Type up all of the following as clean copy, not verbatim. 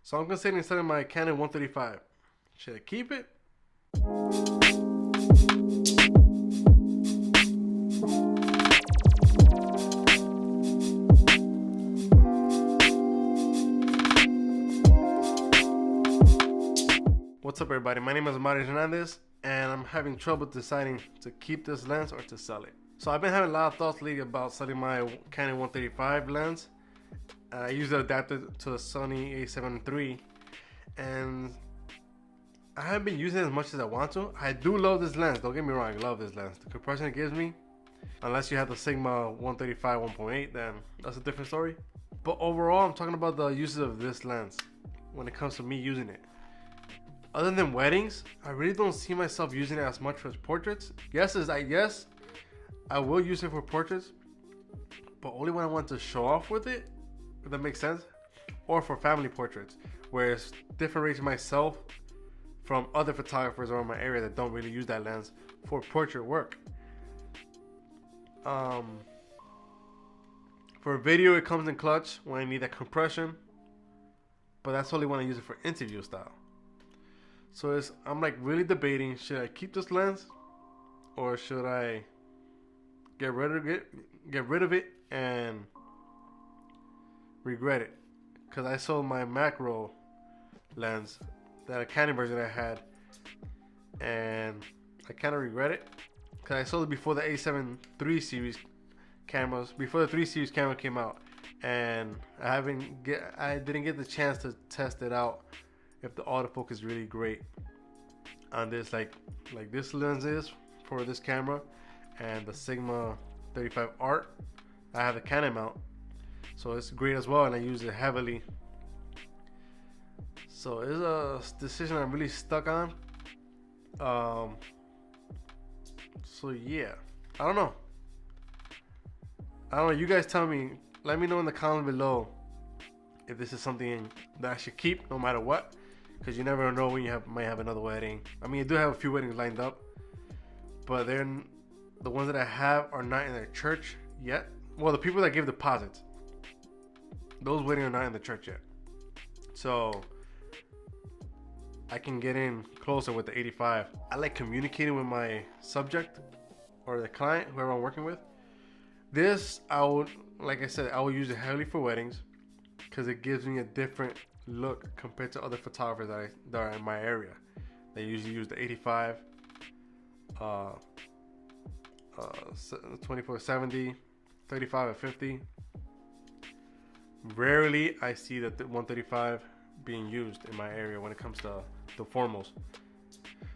So I'm considering selling my Canon 135. Should I keep it? What's up everybody, my name is Mario Hernandez and I'm having trouble deciding to keep this lens or to sell it. So I've been having a lot of thoughts lately about selling my Canon 135 lens. I use it adapted to the Sony a7 III and I haven't been using it as much as I want to. I do love this lens, don't get me wrong, I love this lens. The compression it gives me, unless you have the Sigma 135 1.8, then that's a different story. But overall, I'm talking about the uses of this lens when it comes to me using it. Other than weddings, I really don't see myself using it as much for portraits. Yes, I will use it for portraits, but only when I want to show off with it, if that makes sense, or for family portraits, where it's differentiating myself from other photographers around my area that don't really use that lens for portrait work. For video, it comes in clutch when I need that compression, but that's only when I use it for interview style. So I'm like really debating, should I keep this lens or should I get rid of it and regret it? Because I sold my macro lens, that Canon version I had, and I kind of regret it because I sold it before the a7 III series cameras, before the 3 series camera came out, and I didn't get the chance to test it out if the autofocus is really great on this, like this lens is for this camera, and the Sigma 35 Art. I have the Canon mount, so it's great as well, and I use it heavily. So it's a decision I'm really stuck on. So yeah, I don't know. You guys tell me. Let me know in the comments below if this is something that I should keep no matter what, because you never know when you might have another wedding. I mean, I do have a few weddings lined up, but then the ones that I have are not in their church yet. Well, the people that give deposits, those weddings are not in the church yet, so I can get in closer with the 85. I like communicating with my subject or the client, whoever I'm working with. This, like I said, I will use it heavily for weddings because it gives me a different look compared to other photographers that are in my area. They usually use the 85, 24-70, 35 at 50. Rarely I see the 135 being used in my area when it comes to the formals.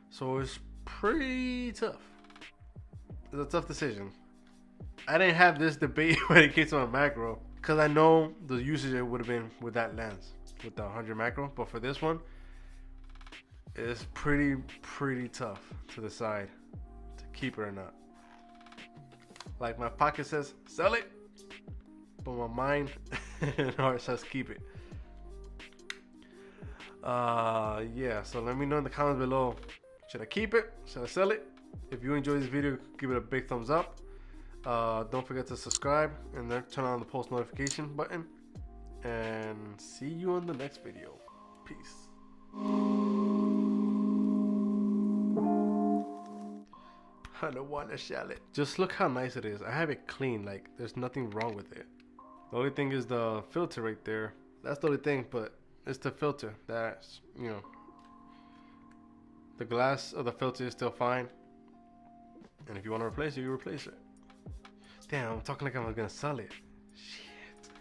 So it's pretty tough. It's a tough decision. I didn't have this debate when it came to my macro because I know the usage it would have been with that lens, with the 100 macro. But for this one, it's pretty tough to decide to keep it or not. Like my pocket says sell it, but my mind and heart says keep it. Yeah, so let me know in the comments below, should I keep it, should I sell it? If you enjoyed this video, give it a big thumbs up. Don't forget to subscribe and then turn on the post notification button, and see you on the next video. Peace. I don't want to sell it. Just look how nice it is. I have it clean, like there's nothing wrong with it. The only thing is the filter right there. That's the only thing, but it's the filter that's, the glass of the filter is still fine, and if you want to replace it, you replace it. Damn, I'm talking like I'm gonna sell it. Shit.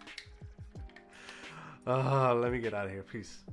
Let me get out of here. Peace.